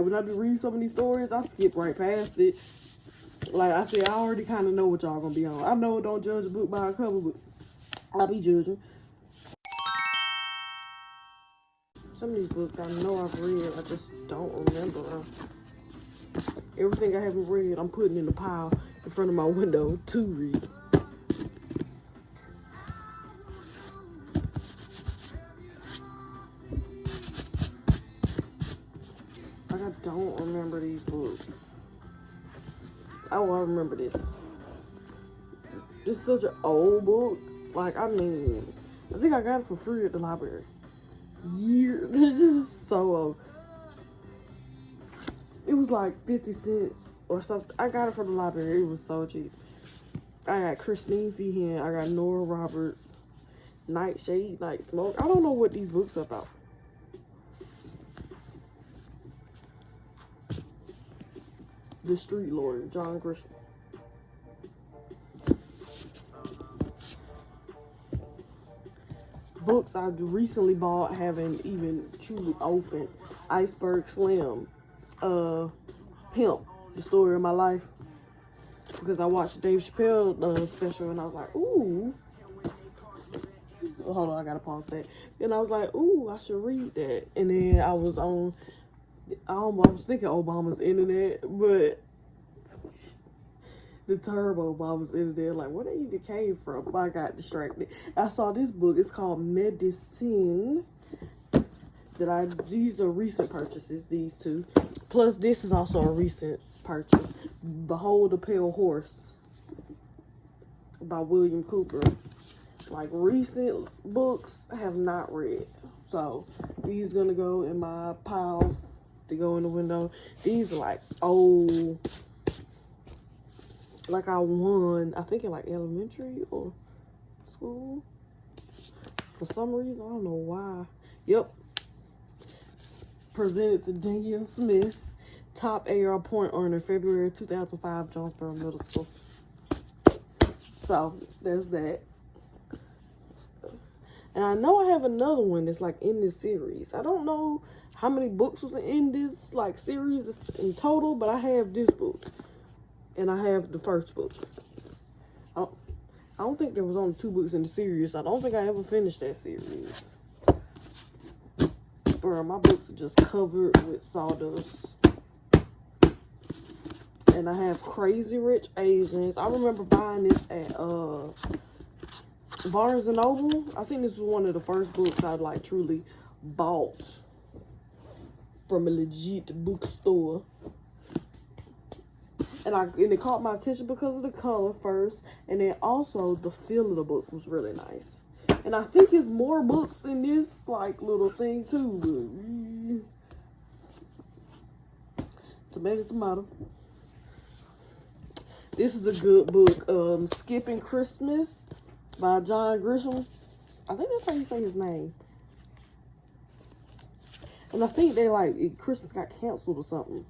When I be reading some of these stories, I skip right past it. Like I said, I already kind of know what y'all gonna be on. I know don't judge a book by a cover, but I'll be judging. Some of these books I know I've read, I just don't remember. Everything I haven't read, I'm putting in a pile in front of my window to read. Like, I don't remember these books. Oh, I remember this. This is such an old book. Like, I mean, I think I got it for free at the library. This is so old. It was like 50 cents or something. I got it from the library. It was so cheap. I got Christine Feehan. I got Nora Roberts. Nightshade, Night Smoke. I don't know what these books are about. The Street Lawyer, John Grisham. Books I recently bought haven't even truly opened. Iceberg Slim. Pimp, the story of my life. Because I watched Dave Chappelle special and I was like, ooh. Hold on, I gotta pause that. And I was like, ooh, I should read that. And then I was thinking Obama's internet, but the term Obama's internet, like, where they even came from? I got distracted. I saw this book. It's called Medicine. These are recent purchases, these two. Plus, this is also a recent purchase. Behold the Pale Horse by William Cooper. Like, recent books I have not read. So, these gonna go in my pile to go in the window. These are like old. Like I won, I think in like elementary or school. For some reason, I don't know why. Yep. Presented to Danielle Smith, top AR point earner, February 2005, Jonesboro Middle School. So, there's that. And I know I have another one that's like in this series. I don't know how many books was in this like series in total, but I have this book. And I have the first book. I don't think there was only 2 books in the series. I don't think I ever finished that series. Bro, my books are just covered with sawdust. And I have Crazy Rich Asians. I remember buying this at Barnes and Noble. I think this was one of the first books I like truly bought from a legit bookstore. And it caught my attention because of the color first, and then also the feel of the book was really nice. And I think there's more books in this like little thing too. Tomato, tomato. This is a good book. Skipping Christmas by John Grisham. I think that's how you say his name. And I think Christmas got canceled or something.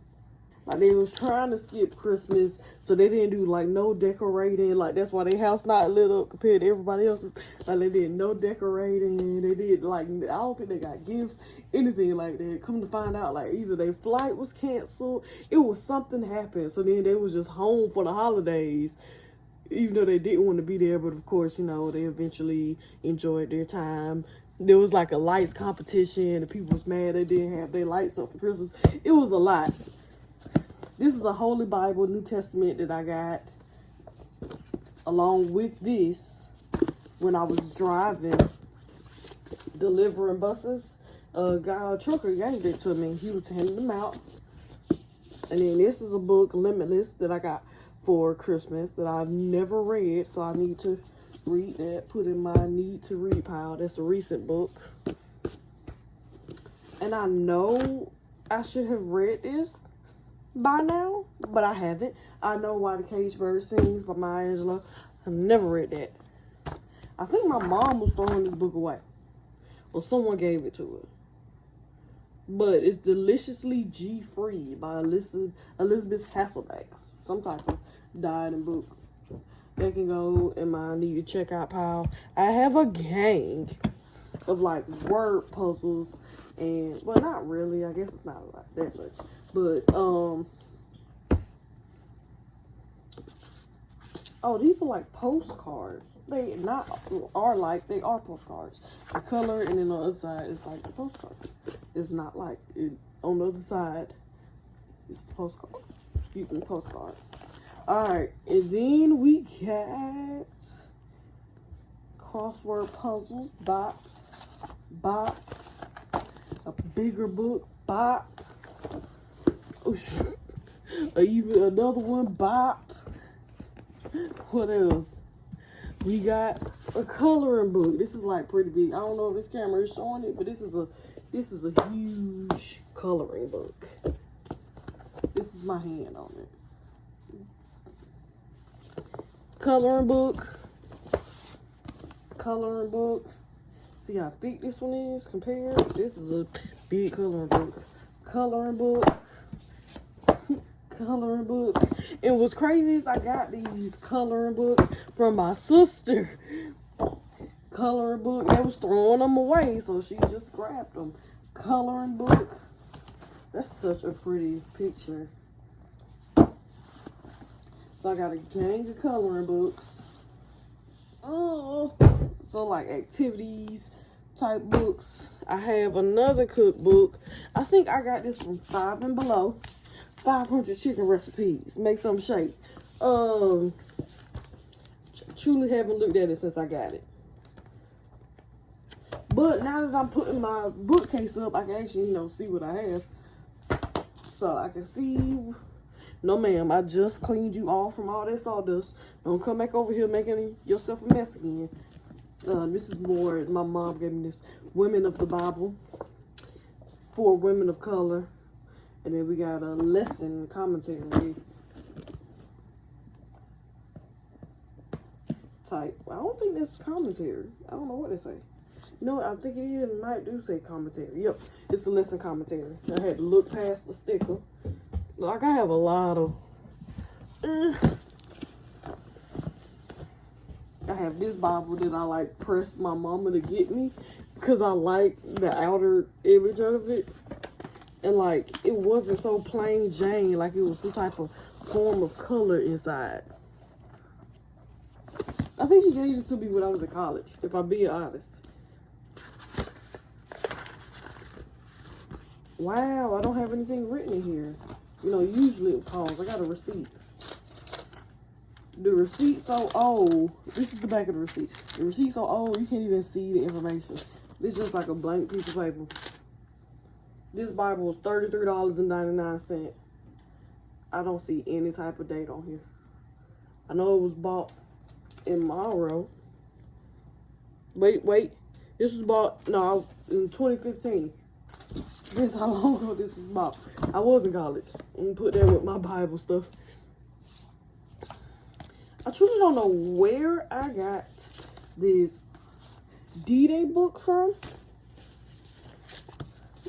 Like, they was trying to skip Christmas, so they didn't do, like, no decorating. Like, that's why their house not lit up compared to everybody else's. Like, they did no decorating. They did, like, I don't think they got gifts, anything like that. Come to find out, like, either their flight was canceled, it was something happened. So then they was just home for the holidays, even though they didn't want to be there. But, of course, you know, they eventually enjoyed their time. There was, like, a lights competition. The people was mad they didn't have their lights up for Christmas. It was a lot. This is a Holy Bible, New Testament that I got along with this when I was driving, delivering buses. A trucker gave it to me. He was handing them out. And then this is a book, Limitless, that I got for Christmas that I've never read. So I need to read that, put in my need to read pile. That's a recent book. And I know I should have read this by now, but I haven't. I know Why the Caged Bird Sings by Maya Angelou. I've never read that. I think my mom was throwing this book away, or someone gave it to her. But it's Deliciously G-Free by Elizabeth Hasselbeck. Some type of dieting book. That can go in my need to check out pile. I have a gang of like word puzzles, and well, not really. I guess it's not that much. But oh, these are like postcards. They are postcards. The color, and then on the other side is like the postcard. It's not like it on the other side. It's the postcard. Excuse me, postcard. Alright, and then we got crossword puzzles, bop, a bigger book, bop, even another one, bop. What else? We got a coloring book. This is like pretty big. I don't know if this camera is showing it, but this is a huge coloring book. This is my hand on it. Coloring book. See how thick this one is compared? This is a big coloring book. Coloring book. And what's crazy is I got these coloring books from my sister. Coloring book. They was throwing them away, so she just grabbed them. Coloring book. That's such a pretty picture. So I got a gang of coloring books. So like activities type books. I have another cookbook. I think I got this from 5 and Below. 500 chicken recipes. Make some shake. Truly haven't looked at it since I got it. But now that I'm putting my bookcase up, I can actually, see what I have. So I can see. No, ma'am, I just cleaned you off from all that sawdust. Don't come back over here making yourself a mess again. This is more, my mom gave me this. Women of the Bible. For women of color. And then we got a lesson commentary type. I don't think that's commentary. I don't know what they say. You know what? I think it is. It might do say commentary. Yep, it's a lesson commentary. I had to look past the sticker. Like, I have a lot of... I have this Bible that I, like, pressed my mama to get me. Because I like the outer image of it. And, like, it wasn't so plain Jane. Like, it was some type of form of color inside. I think she gave this to me when I was in college, if I'm being honest. Wow, I don't have anything written in here. Usually it calls. I got a receipt. The receipt so old. This is the back of the receipt. The receipt so old you can't even see the information. This is just like a blank piece of paper. This Bible was $33.99. I don't see any type of date on here. I know it was bought in Monroe. Wait. This was bought, in 2015. This is how long ago this was bought. I was in college. I'm gonna put that with my Bible stuff. I truly don't know where I got this D-Day book from.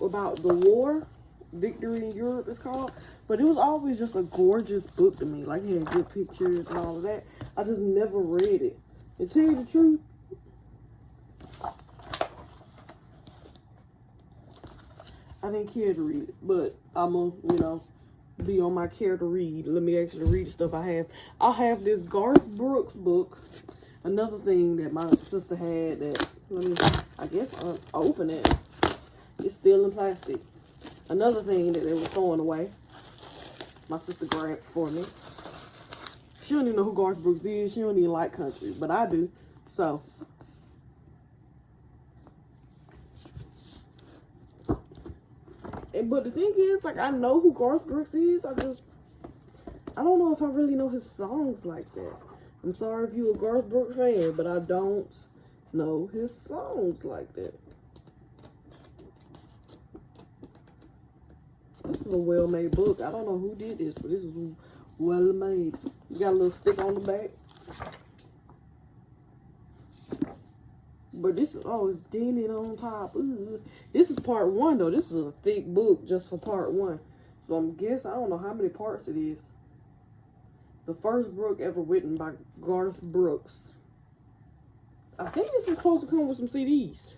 About the war. Victory in Europe, it's called. But it was always just a gorgeous book to me. Like, it had good pictures and all of that. I just never read it. To tell you the truth, I didn't care to read it. But I'm gonna, be on my care to read. Let me actually read the stuff I have. I have this Garth Brooks book. Another thing that my sister had that, I guess, open it. It's still in plastic. Another thing that they were throwing away. My sister grabbed for me. She don't even know who Garth Brooks is. She don't even like country. But I do. So. But the thing is, like, I know who Garth Brooks is. I don't know if I really know his songs like that. I'm sorry if you're a Garth Brooks fan, but I don't know his songs like that. This is a well-made book. I don't know who did this, but this is well-made. You got a little stick on the back. But this is, it's dented on top. Ooh. This is part 1, though. This is a thick book just for part 1. So I don't know how many parts it is. The first book ever written by Garth Brooks. I think this is supposed to come with some CDs.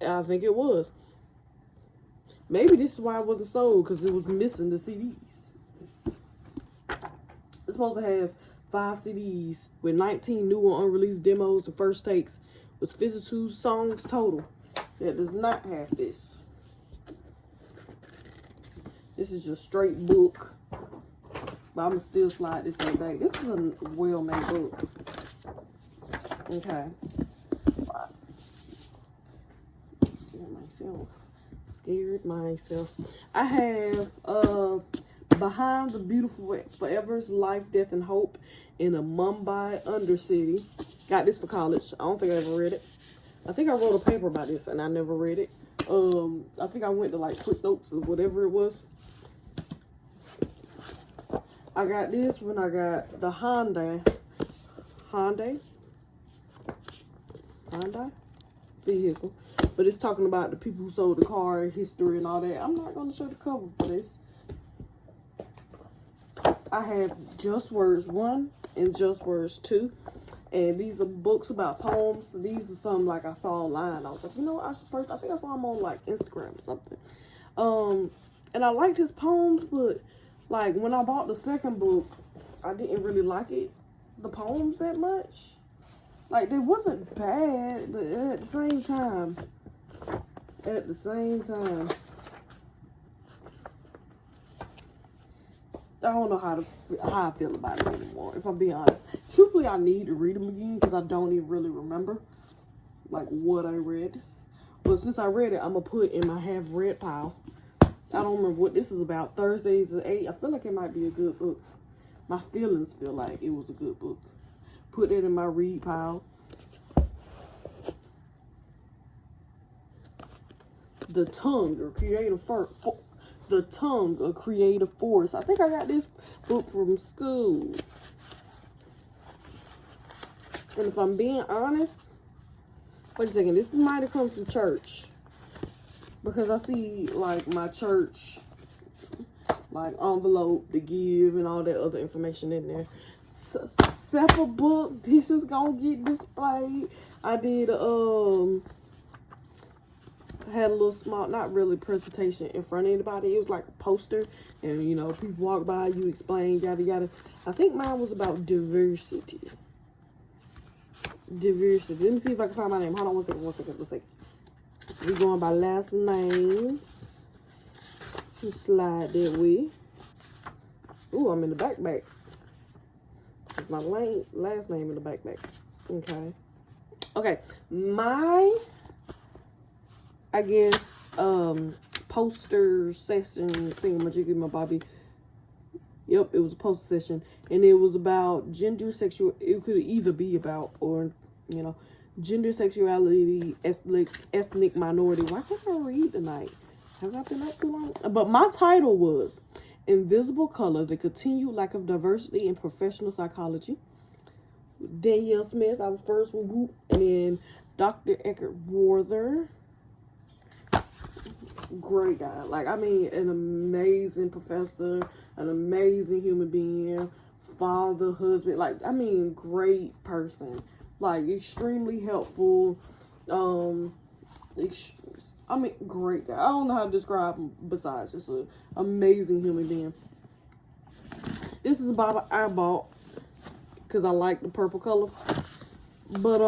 I think it was. Maybe this is why it wasn't sold, because it was missing the CDs. It's supposed to have 5 CDs with 19 new or unreleased demos and first takes with 52 songs total. That does not have this. This is just straight book. But I'm going to still slide this in the back. This is a well-made book. Okay. Scared myself. I have Behind the Beautiful Forever's Life, Death, and Hope in a Mumbai Undercity. Got this for college. I don't think I ever read it. I think I wrote a paper about this and I never read it. I think I went to like footnotes or whatever it was. I got this when I got the Hyundai vehicle. But it's talking about the people who sold the car, history, and all that. I'm not going to show the cover for this. I have Just Words 1 and Just Words 2. And these are books about poems. These are some like I saw online. I was like, you know what, I should first. I think I saw them on like Instagram or something. And I liked his poems, but like when I bought the second book, I didn't really like the poems that much. Like they wasn't bad, but at the same time, I don't know how I feel about it anymore, if I'm being honest. Truthfully, I need to read them again because I don't even really remember like what I read. But since I read it, I'm gonna put in my have read pile. I don't remember what this is about. Thursdays at 8. I feel like it might be a good book. My feelings feel like it was a good book. Put that in my read pile. The Tongue, a Creative Force. I think I got this book from school. And if I'm being honest, wait a second, this might have come from church. Because I see like my church like envelope to give and all that other information in there. Separate book, this is gonna get displayed. I did had a little small, not really presentation in front of anybody. It was like a poster, and you know, people walk by, you explain, yada yada. I think mine was about diversity. Let me see if I can find my name. Hold on one second. We going by last names. Just slide that way. Ooh, I'm in the backpack. It's my last name in the backpack. Okay. My, I guess, poster session thingamajiggy my Bobby. Yep, it was a poster session. And it was about gender, sexual. It could either be about, or, you know, gender, sexuality, ethnic minority. Why can't I read tonight? Have I been up too long? But my title was Invisible Color, the Continued Lack of Diversity in Professional Psychology. Danielle Smith, I was first with group. And then Dr. Eckert Werther. Great guy. Like, I mean, an amazing professor, an amazing human being, father, husband. Like, I mean, great person. Like, extremely helpful. I mean, great guy. I don't know how to describe him besides just an amazing human being. This is a Bible I bought because I like the purple color. But,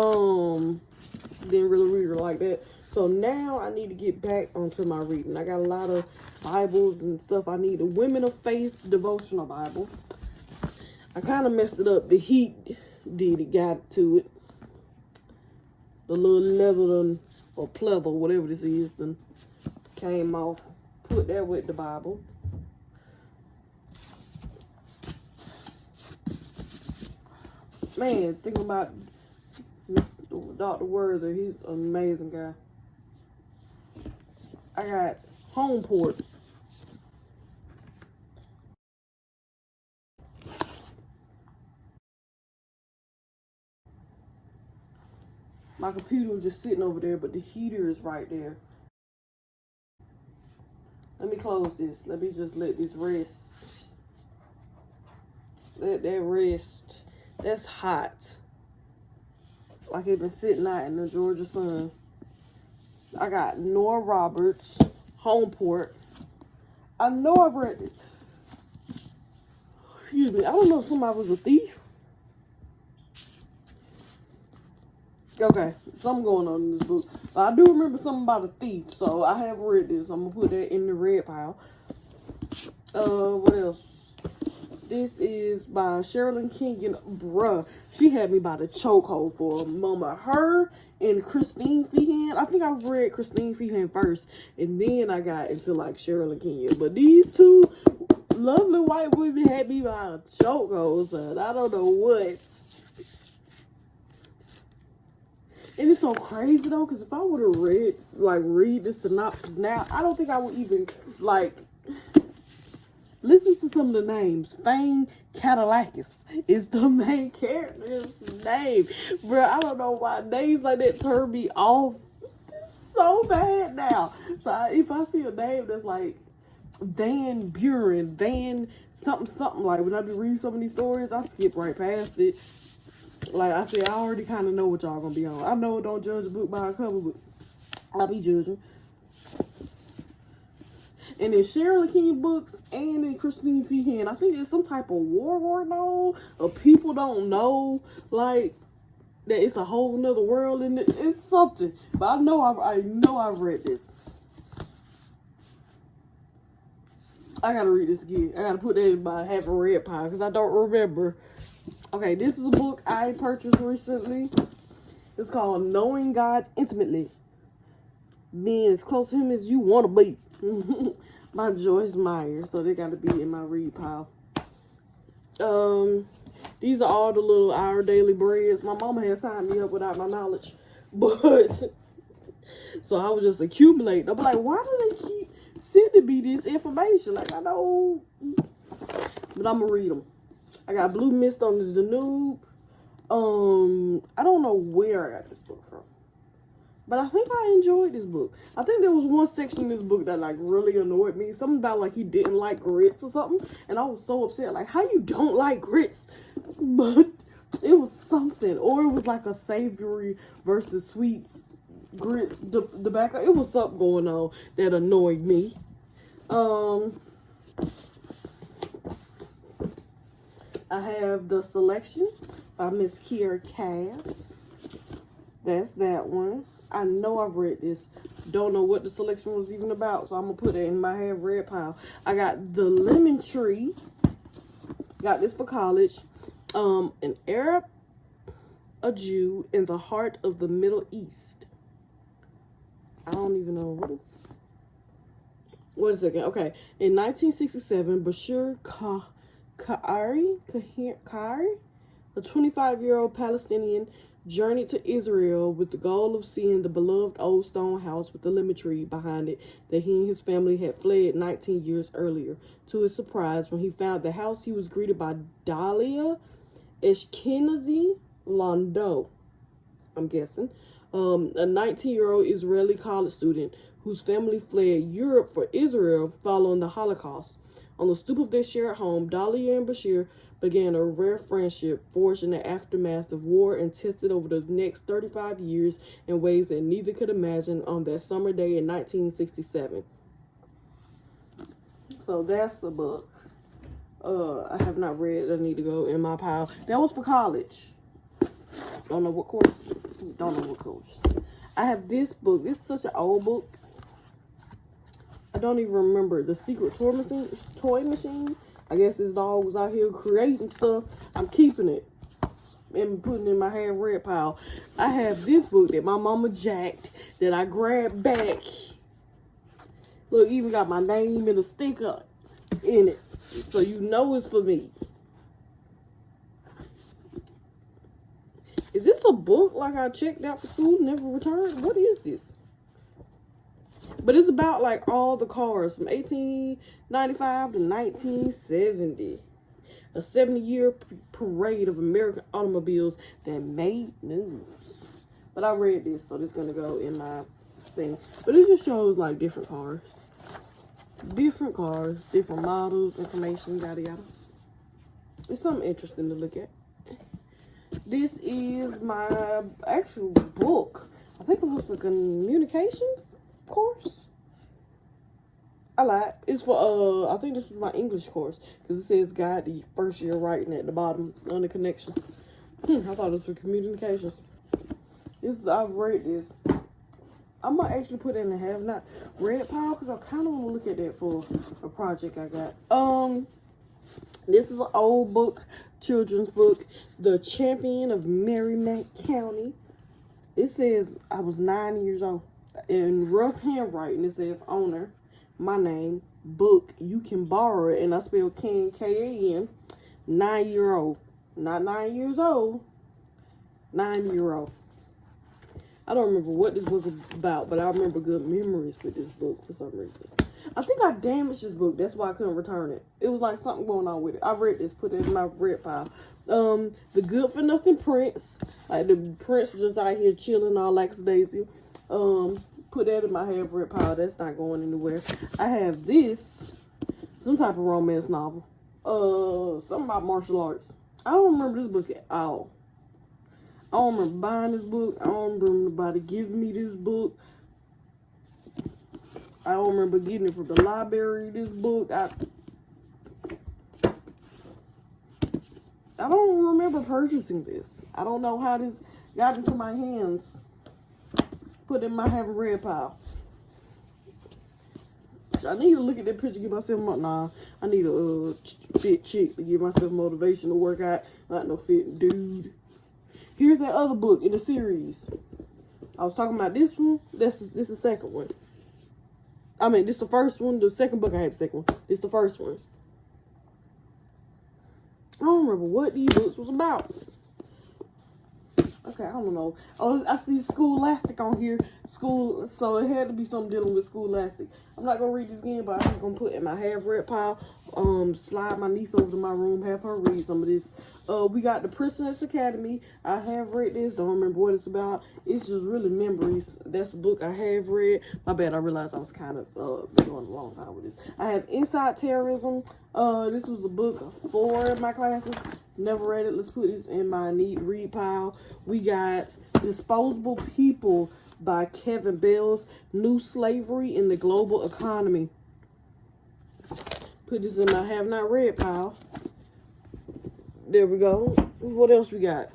didn't really read it like that. So now I need to get back onto my reading. I got a lot of Bibles and stuff. I need a Women of Faith devotional Bible. I kind of messed it up. The heat got to it. The little leather or pleather, whatever this is, then came off. Put that with the Bible. Man, thinking about Mr. Dr. Werther, he's an amazing guy. I got Homeport. My computer was just sitting over there, but the heater is right there. Let me close this. Let me just let this rest. Let that rest. That's hot. Like it's been sitting out in the Georgia sun. I got Nora Roberts, Homeport. I know I've read it. Excuse me. I don't know if somebody was a thief. Okay, something going on in this book. But I do remember something about a thief, so I have read this. I'm gonna put that in the red pile. What else? This is by Sherilyn Kenyon. Bruh, she had me by the chokehold for a moment. Her and Christine Feehan. I think I read Christine Feehan first, and then I got into like Sherilyn Kenyon. But these two lovely white women had me by a chokehold, son. I don't know what. And it's so crazy though, because if I would have read the synopsis now, I don't think I would even listen to some of the names. Fane Cadillacus is the main character's name. Bro, I don't know why names like that turn me off so bad now. So if I see a name that's like Van Buren, Van something, like when I be reading some of these stories, I skip right past it. Like I said, I already kind of know what y'all gonna be on. I know don't judge a book by a cover, but I'll be judging. And in Sherilyn Kenyon books and in Christine Feehan, I think it's some type of war going on, or people don't know, like, that it's a whole nother world in it. It's something. But I know I've read this. I gotta read this again. I gotta put that in my have a red pile because I don't remember. Okay, this is a book I purchased recently. It's called Knowing God Intimately. Being as close to him as you want to be. By Joyce Meyer. So they got to be in my read pile. These are all the little Our Daily Breads. My mama had signed me up without my knowledge. But, so I was just accumulating. I'm like, why do they keep sending me this information? Like, I know. But I'm going to read them. I got Blue Mist on the Danube. I don't know where I got this book from. But I think I enjoyed this book. I think there was one section in this book that like really annoyed me. Something about like he didn't like grits or something. And I was so upset. Like, how you don't like grits? But it was something. Or it was like a savory versus sweets grits tobacco. It was something going on that annoyed me. I have The Selection by Miss Kiera Cass. That's that one. I know I've read this. Don't know what The Selection was even about, so I'm going to put it in my have read pile. I got The Lemon Tree. Got this for college. An Arab, a Jew in the heart of the Middle East. I don't even know what is. Wait a second. Okay. In 1967, Bashir Kahari, a 25-year-old Palestinian, journeyed to Israel with the goal of seeing the beloved old stone house with the lemon tree behind it that he and his family had fled 19 years earlier. To his surprise, when he found the house, he was greeted by Dalia Eshkenazi Londo, I'm guessing, a 19-year-old Israeli college student whose family fled Europe for Israel following the Holocaust. On the stoop of their shared home, Dalia and Bashir began a rare friendship forged in the aftermath of war and tested over the next 35 years in ways that neither could imagine on that summer day in 1967. So that's the book. I have not read. I need to go in my pile. That was for college. Don't know what course. Don't know what course. I have this book. This is such an old book. I don't even remember. The Secret Toy Machine. I guess this dog was out here creating stuff. I'm keeping it and putting it in my hand red pile. I have this book that my mama jacked that I grabbed back. Look, even got my name and a sticker in it. So you know it's for me. Is this a book like I checked out for school, never returned? What is this? But it's about like all the cars from 1895 to 1970. A 70-year parade of American automobiles that made news. But I read this, so this is going to go in my thing. But it just shows like different cars. Different cars, different models, information, yada yada. It's something interesting to look at. This is my actual book. I think it was for communications course. I lied. It's for I think this is my English course because it says guide to first year writing at the bottom on the connections. I thought it was for communications. I've read this. I might actually put it in the have not read pile because I kind of want to look at that for a project I got. This is an old book, children's book, The Champion of Merrimack County. It says I was 9 years old. In rough handwriting, it says owner, my name, book, you can borrow it, and I spell can, K-A-N, 9-year-old. Not 9 years old, 9-year-old. I don't remember what this book is about, but I remember good memories with this book for some reason. I think I damaged this book. That's why I couldn't return it. It was like something going on with it. I read this, put it in my red pile. The Good for Nothing Prince. Like the Prince was just out here chilling all lackadaisy. Put that in my half red pile. That's not going anywhere. I have this, some type of romance novel. Something about martial arts. I don't remember this book at all. I don't remember buying this book. I don't remember nobody giving me this book. I don't remember getting it from the library, this book. I don't remember purchasing this. I don't know how this got into my hands. Put in my haven't read pile. I need to look at that picture, give myself I need a fit chick to give myself motivation to work out. Not no fit dude. Here's that other book in the series. I was talking about this one. This is the second one. I mean, this is the first one. The second book, I had the second one. This is the first one. I don't remember what these books was about. Okay, I don't know. Oh, I see Scholastic on here. So it had to be something dealing with Scholastic. I'm not gonna read this again, but I'm gonna put in my half read pile. Slide my niece over to my room, have her read some of this. We got the Princess Academy. I have read this. Don't remember what it's about. It's just really memories. That's a book I have read. My bad. I realized I was kind of been going a long time with this. I have Inside Terrorism. This was a book for my classes. Never read it. Let's put this in my need read pile. We got Disposable People by Kevin Bells. New Slavery in the Global Economy. Put this in my have not read pile. There we go. What else we got?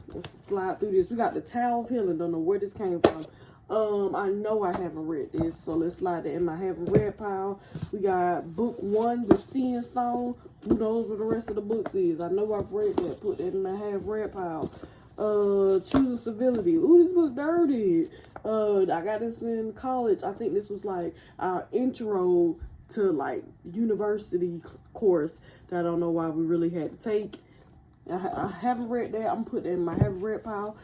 Let's slide through this. We got The Tower of Healing. Don't know where this came from. I know I haven't read this, so let's slide that in my haven't read pile. We got book 1, The Seeing Stone. Who knows what the rest of the books is? I know I've read that. Put that in my have read pile. Choosing Civility. Ooh, this book dirty. I got this in college. I think this was like our intro to like university course that I don't know why we really had to take. I haven't read that. I'm putting it in my haven't read pile.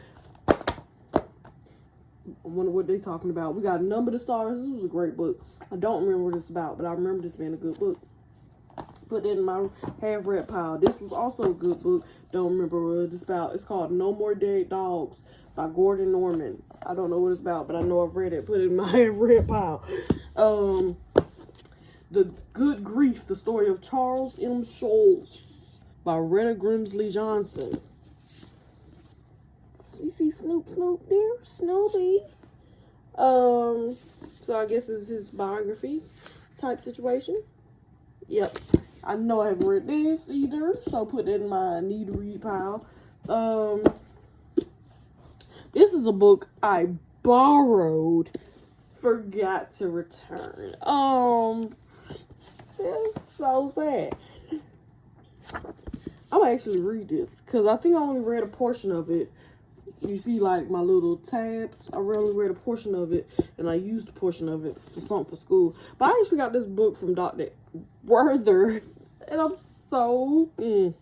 I wonder what they're talking about. We got Number the Stars. This was a great book. I don't remember what it's about, but I remember this being a good book. Put it in my have read pile. This was also a good book. Don't remember what it's about. It's called No More Dead Dogs by Gordon Norman. I don't know what it's about, but I know I've read it. Put it in my have read pile. The Good Grief, the story of Charles M. Schulz by Retta Grimsley Johnson. You see Snoop there? Snoopy. So I guess this is his biography type situation. Yep. I know I haven't read this either, so put that in my need to read pile. This is a book I borrowed, forgot to return. It's so sad. I'm gonna actually read this because I think I only read a portion of it. You see, like my little tabs. I only read a portion of it, and I used a portion of it for something for school. But I actually got this book from Dr. Werther, and I'm so he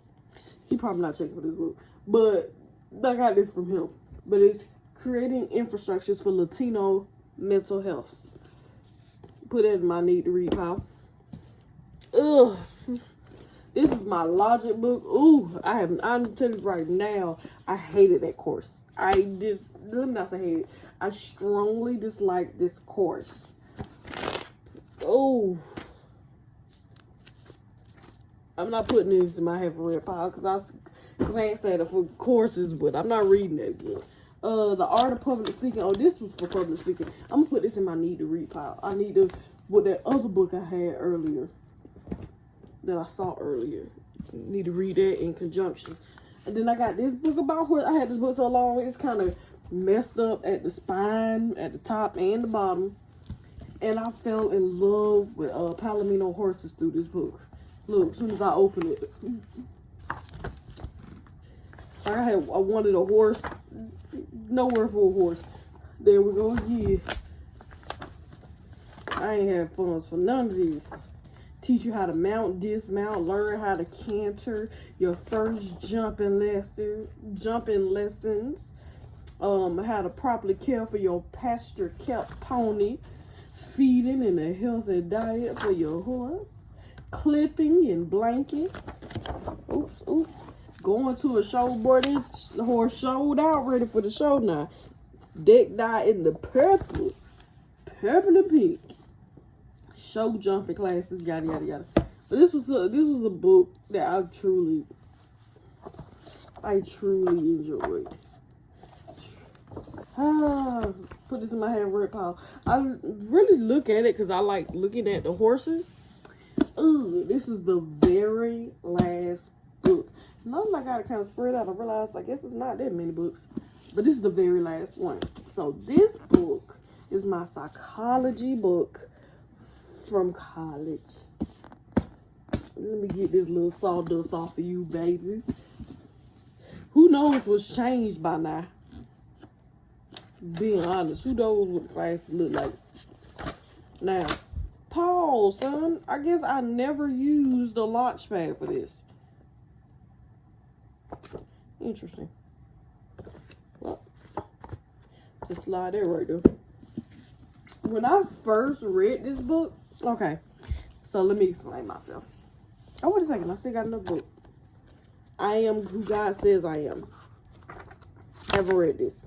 probably not checking for this book, but I got this from him. But it's Creating Infrastructures for Latino Mental Health. Put it in my need to read pile. Ugh. This is my logic book. Ooh, I'm telling you right now, I hated that course. Let me not say hated. I strongly dislike this course. Oh. I'm not putting this in my have read pile because I glanced at it for courses, but I'm not reading it again. The Art of Public Speaking. Oh, this was for public speaking. I'm gonna put this in my need to read pile. I need to with that other book I had earlier, that I saw earlier. Need to read that in conjunction. And then I got this book about horse. I had this book so long, it's kind of messed up at the spine, at the top and the bottom. And I fell in love with Palomino horses through this book. Look, as soon as I opened it, I wanted a horse. Nowhere for a horse. There we go again. I ain't had funds for none of this. Teach you how to mount, dismount, learn how to canter, your first jumping lessons, how to properly care for your pasture-kept pony, feeding and a healthy diet for your horse, clipping and blankets. Oops. Going to a show, boy, this horse showed out, ready for the show now. Decked out in the purple and pink. Show jumping classes, yada yada yada. But this was a book that I truly enjoyed. Put this in my hand, pile. I really look at it because I like looking at the horses. Ooh, this is the very last book. Now that I got it kind of spread out, I realized I guess it's not that many books, but this is the very last one. So this book is my psychology book from college. Let me get this little sawdust off of you, baby. Who knows what's changed by now? Being honest, who knows what the classes look like now? Paul, son, I guess I never used the launch pad for this. Interesting. Well, just slide that right there. When I first read this book, okay, so let me explain myself. Oh, wait a second, I still got another book. I Am Who God Says I Am. Haven't read this.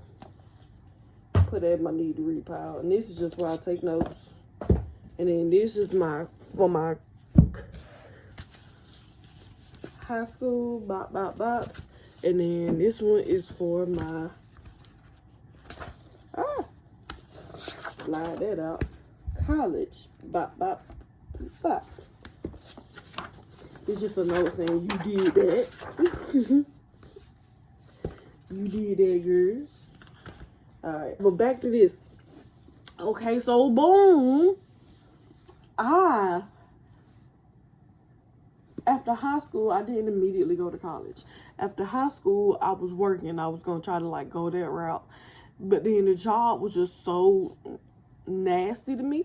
Put that in my need to read pile. And this is just where I take notes. And then this is for my high school, bop. And then this one is for my, slide that out, college, bop. It's just a note saying you did that. You did that, girl. Alright, but back to this. Okay, so boom. After high school, I didn't immediately go to college. After high school, I was working. I was going to try to like go that route. But then the job was just so nasty to me.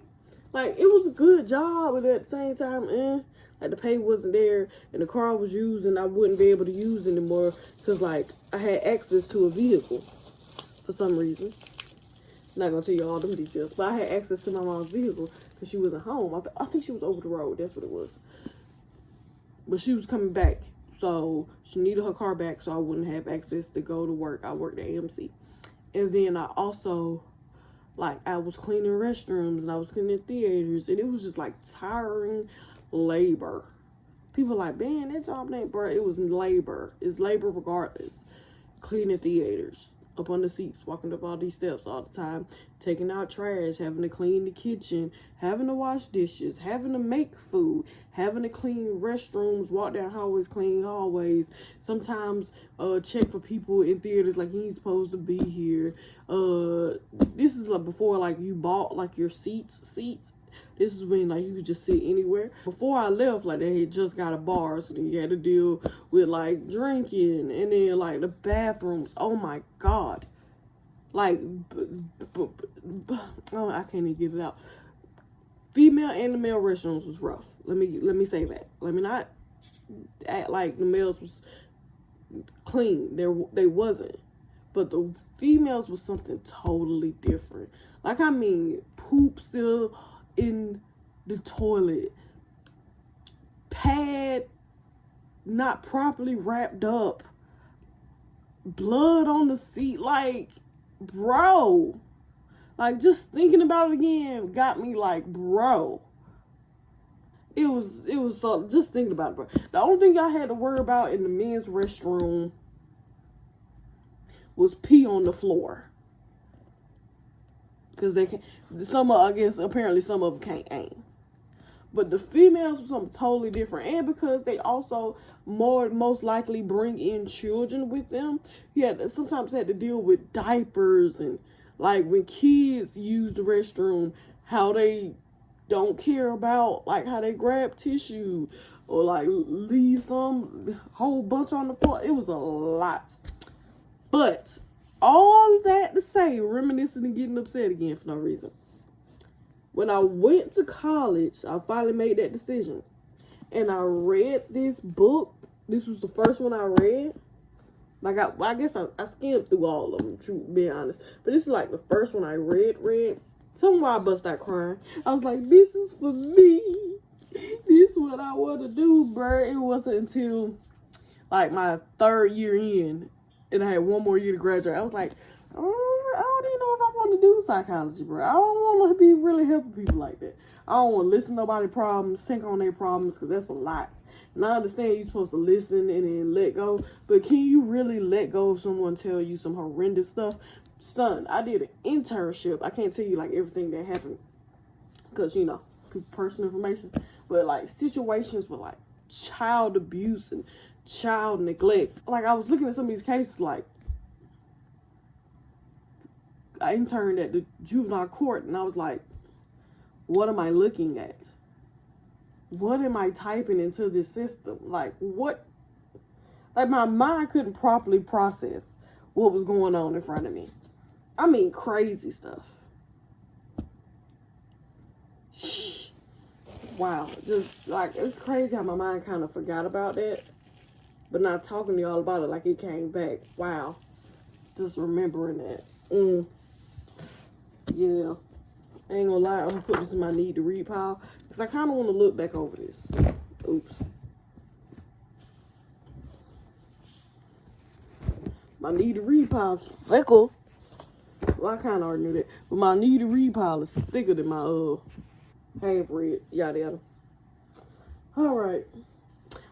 Like, it was a good job, but at the same time, like the pay wasn't there, and the car I was using, I wouldn't be able to use anymore because like I had access to a vehicle for some reason. Not gonna tell you all them details, but I had access to my mom's vehicle because she wasn't home. I think she was over the road. That's what it was. But she was coming back, so she needed her car back, so I wouldn't have access to go to work. I worked at AMC, and then I also, like, I was cleaning restrooms and I was cleaning theaters, and it was just like tiring labor. People like, man, that job ain't, bro. It was labor. It's labor regardless. Cleaning theaters, up on the seats, walking up all these steps all the time, taking out trash, having to clean the kitchen, having to wash dishes, having to make food, having to clean restrooms, walk down hallways, clean hallways, sometimes check for people in theaters like he ain't supposed to be here. This is like before like you bought like your seats. This is when like you could just sit anywhere. Before I left, like they had just got a bar, so then you had to deal with like drinking, and then like the bathrooms. Oh my God, like oh, I can't even get it out. Female and the male restrooms was rough. Let me say that. Let me not act like the males was clean. They wasn't, but the females was something totally different. Like, I mean, poop still in the toilet, pad not properly wrapped up, blood on the seat. Like, bro, like, just thinking about it again got me like, bro, it was so, just thinking about it, bro. The only thing I had to worry about in the men's restroom was pee on the floor. Because they can, I guess apparently some of them can't aim. But the females were something totally different. And because they also most likely bring in children with them, sometimes had to deal with diapers and like when kids use the restroom, how they don't care about like how they grab tissue or like leave some whole bunch on the floor. It was a lot. But all that to say, reminiscing and getting upset again for no reason. When I went to college, I finally made that decision. And I read this book. This was the first one I read. Like I guess I skimmed through all of them, to be honest. But this is like the first one I read. Somewhere I bust out crying. I was like, this is for me. This is what I want to do, bruh. It wasn't until like my third year in, and I had one more year to graduate. I was like, I don't even know if I want to do psychology, bro. I don't want to be really helping people like that. I don't want to listen to nobody's problems, think on their problems, because that's a lot. And I understand you're supposed to listen and then let go, but can you really let go if someone tell you some horrendous stuff? Son, I did an internship. I can't tell you like everything that happened, because you know, personal information. But like situations with like child abuse and child neglect. Like I was looking at some of these cases, like I interned at the juvenile court, and I was like, what am I looking at? What am I typing into this system? Like what? Like my mind couldn't properly process what was going on in front of me. I mean, crazy stuff. Wow, just like it's crazy how my mind kind of forgot about that, but not talking to y'all about it like it came back. Wow, just remembering that. Yeah, I ain't gonna lie, I'm gonna put this in my need to read pile because I kind of want to look back over this. Oops. My need to read pile is thicker. Well, I kind of already knew that, but my need to read pile is thicker than my half read. Yada yada. All right,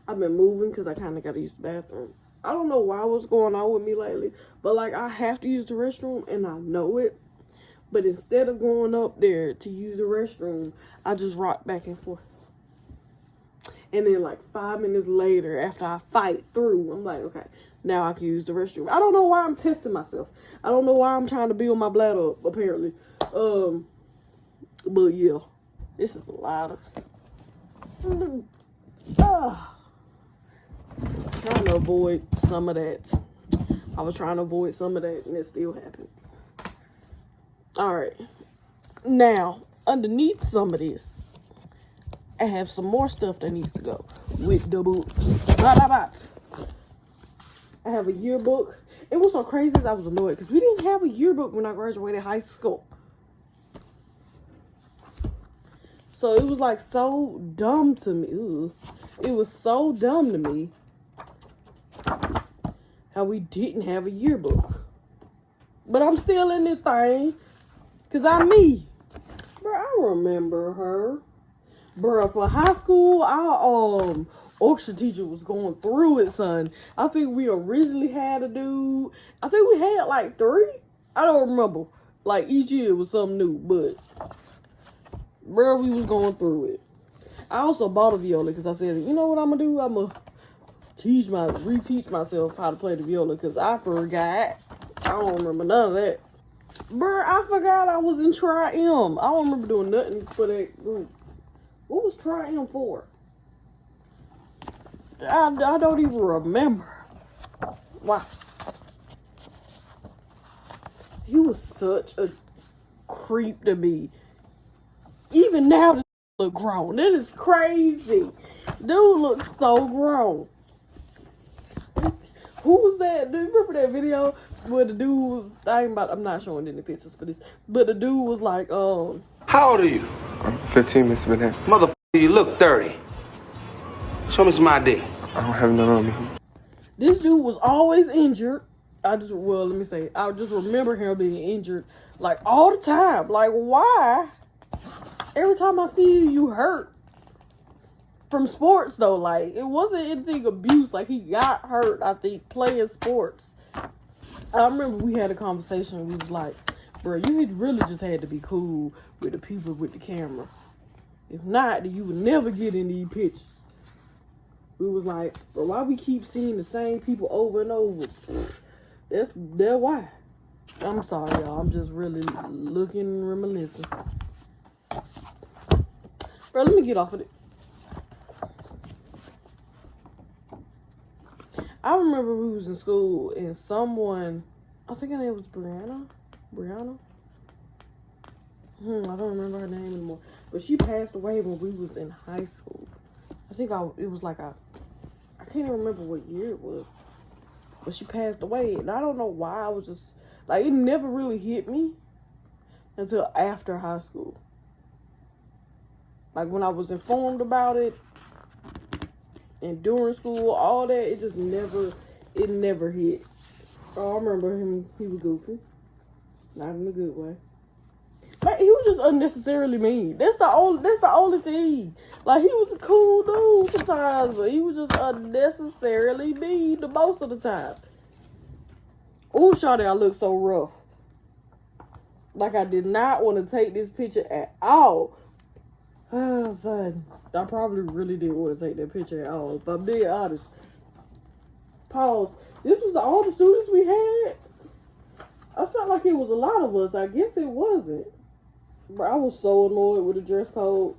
I've been moving because I kind of got to use the bathroom. I don't know what's going on with me lately, but like I have to use the restroom and I know it. But instead of going up there to use the restroom, I just rock back and forth. And then like 5 minutes later, after I fight through, I'm like, okay, now I can use the restroom. I don't know why I'm testing myself. I don't know why I'm trying to build my bladder up, apparently. But yeah, this is a lot of... trying to avoid some of that. I was trying to avoid some of that, and it still happened. All right, now underneath some of this, I have some more stuff that needs to go with the books. I have a yearbook. And what's so crazy is I was annoyed because we didn't have a yearbook when I graduated high school. So it was like so dumb to me. Ooh, it was so dumb to me how we didn't have a yearbook. But I'm still in this thing. Cause I'm me. Bro, I remember her. Bro, for high school, our orchestra teacher was going through it, son. I think we originally had a dude. I think we had like 3. I don't remember. Like each year was something new, but bro, we was going through it. I also bought a viola because I said, you know what I'm gonna do? I'm gonna reteach myself how to play the viola because I forgot. I don't remember none of that. Bruh, I forgot I was in Tri-M. I don't remember doing nothing for that group. What was Tri-M for? I don't even remember. Wow. He was such a creep to me. Even now, this look grown. That is crazy. Dude looks so grown. Who was that? Do you remember that video where the dude was, I'm not showing any pictures for this, but the dude was like, How old are you? I'm 15, Mr. Bennett. Motherfucker, you look 30. Show me some ID. I don't have none on me. This dude was always injured. I just remember him being injured like all the time. Like, why? Every time I see you, you hurt. From sports though, like it wasn't anything abuse. Like he got hurt, I think, playing sports. I remember we had a conversation and we was like, bro, you really just had to be cool with the people with the camera. If not, then you would never get in these pictures. We was like, bro, why we keep seeing the same people over and over? That's why. I'm sorry, y'all. I'm just really looking and reminiscing. Bro, let me get off of it. I remember we was in school and someone, I think her name was Brianna. I don't remember her name anymore. But she passed away when we was in high school. I think it was like I can't even remember what year it was. But she passed away. And I don't know why. I was just, like, it never really hit me until after high school. Like, when I was informed about it and during school, all that, it never hit. Oh, I remember him. He was goofy. Not in a good way. Like, he was just unnecessarily mean. That's the only thing. Like, he was a cool dude sometimes, but he was just unnecessarily mean the most of the time. Ooh, shawty, I look so rough. Like, I did not want to take this picture at all. Oh, son. I probably really didn't want to take that picture at all. If I'm being honest. Pause. This was all the students we had? I felt like it was a lot of us. I guess it wasn't. But I was so annoyed with the dress code.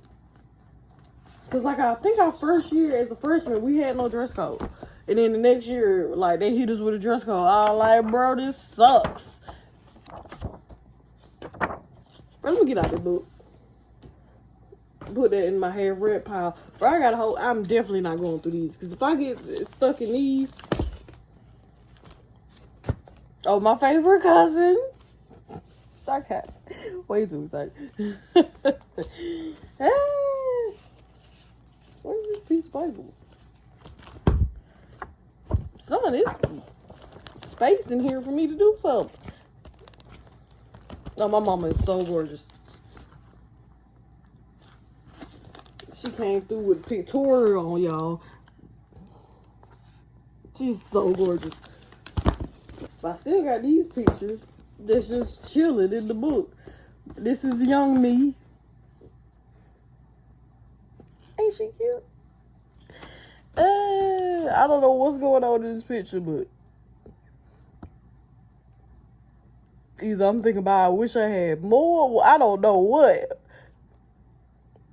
Because, like, I think our first year as a freshman, we had no dress code. And then the next year, like, they hit us with a dress code. I was like, bro, this sucks. Bro, let me get out the book. Put that in my hair red pile. Bro, I got a whole, I'm definitely not going through these. Because if I get stuck in these. Oh, my favorite cousin. Okay. Way too excited. Hey. What is this piece of paper? Son, it's space in here for me to do something. Oh, my mama is so gorgeous. She came through with a pictorial on y'all. She's so gorgeous. But I still got these pictures that's just chilling in the book. This is young me. Ain't she cute? I don't know what's going on in this picture, but either I'm thinking about I wish I had more. I don't know what.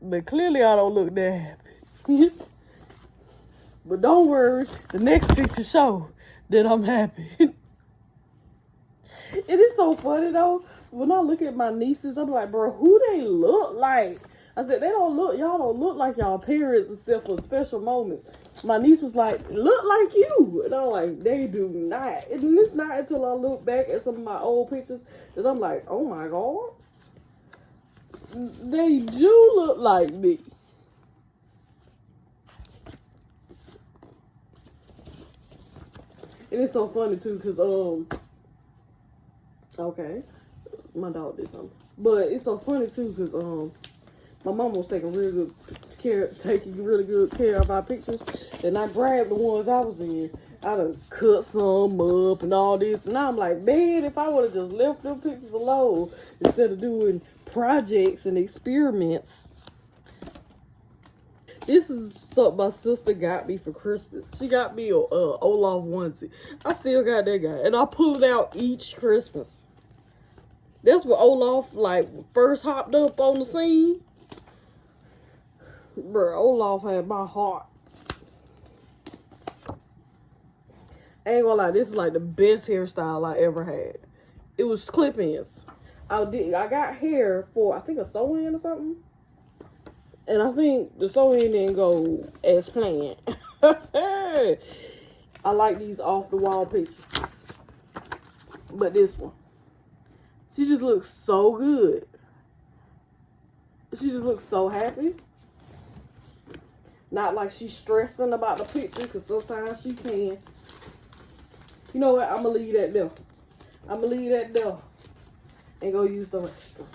But clearly I don't look that happy. But don't worry, the next picture show that I'm happy. It is so funny though. When I look at my nieces, I'm like, bro, who they look like? I said, y'all don't look like y'all parents except for special moments. My niece was like, look like you. And I'm like, they do not. And it's not until I look back at some of my old pictures that I'm like, oh my God. They do look like me. And it's so funny too, cause okay, my dog did something. But it's so funny too, cause my mom was taking really good care of our pictures, and I grabbed the ones I was in. I done cut some up and all this, and I'm like, man, if I would have just left them pictures alone instead of doing projects and experiments. This is something my sister got me for Christmas. She got me a Olaf onesie. I still got that guy, and I pull it out each Christmas. That's what Olaf like first hopped up on the scene. Bruh, Olaf had my heart. I ain't gonna lie, this is like the best hairstyle I ever had. It was clip-ins. I got hair for, I think, a sew-in or something. And I think the sew-in didn't go as planned. I like these off-the-wall pictures. But this one. She just looks so good. She just looks so happy. Not like she's stressing about the picture, because sometimes she can. You know what? I'm going to leave that there. And go use the restroom.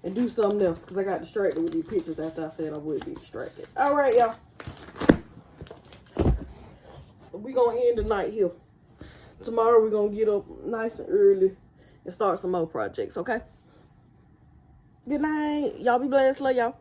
And do something else, because I got distracted with these pictures after I said I would be distracted. All right, y'all. We're going to end the night here. Tomorrow we're going to get up nice and early and start some more projects, okay? Good night. Y'all be blessed. Love y'all.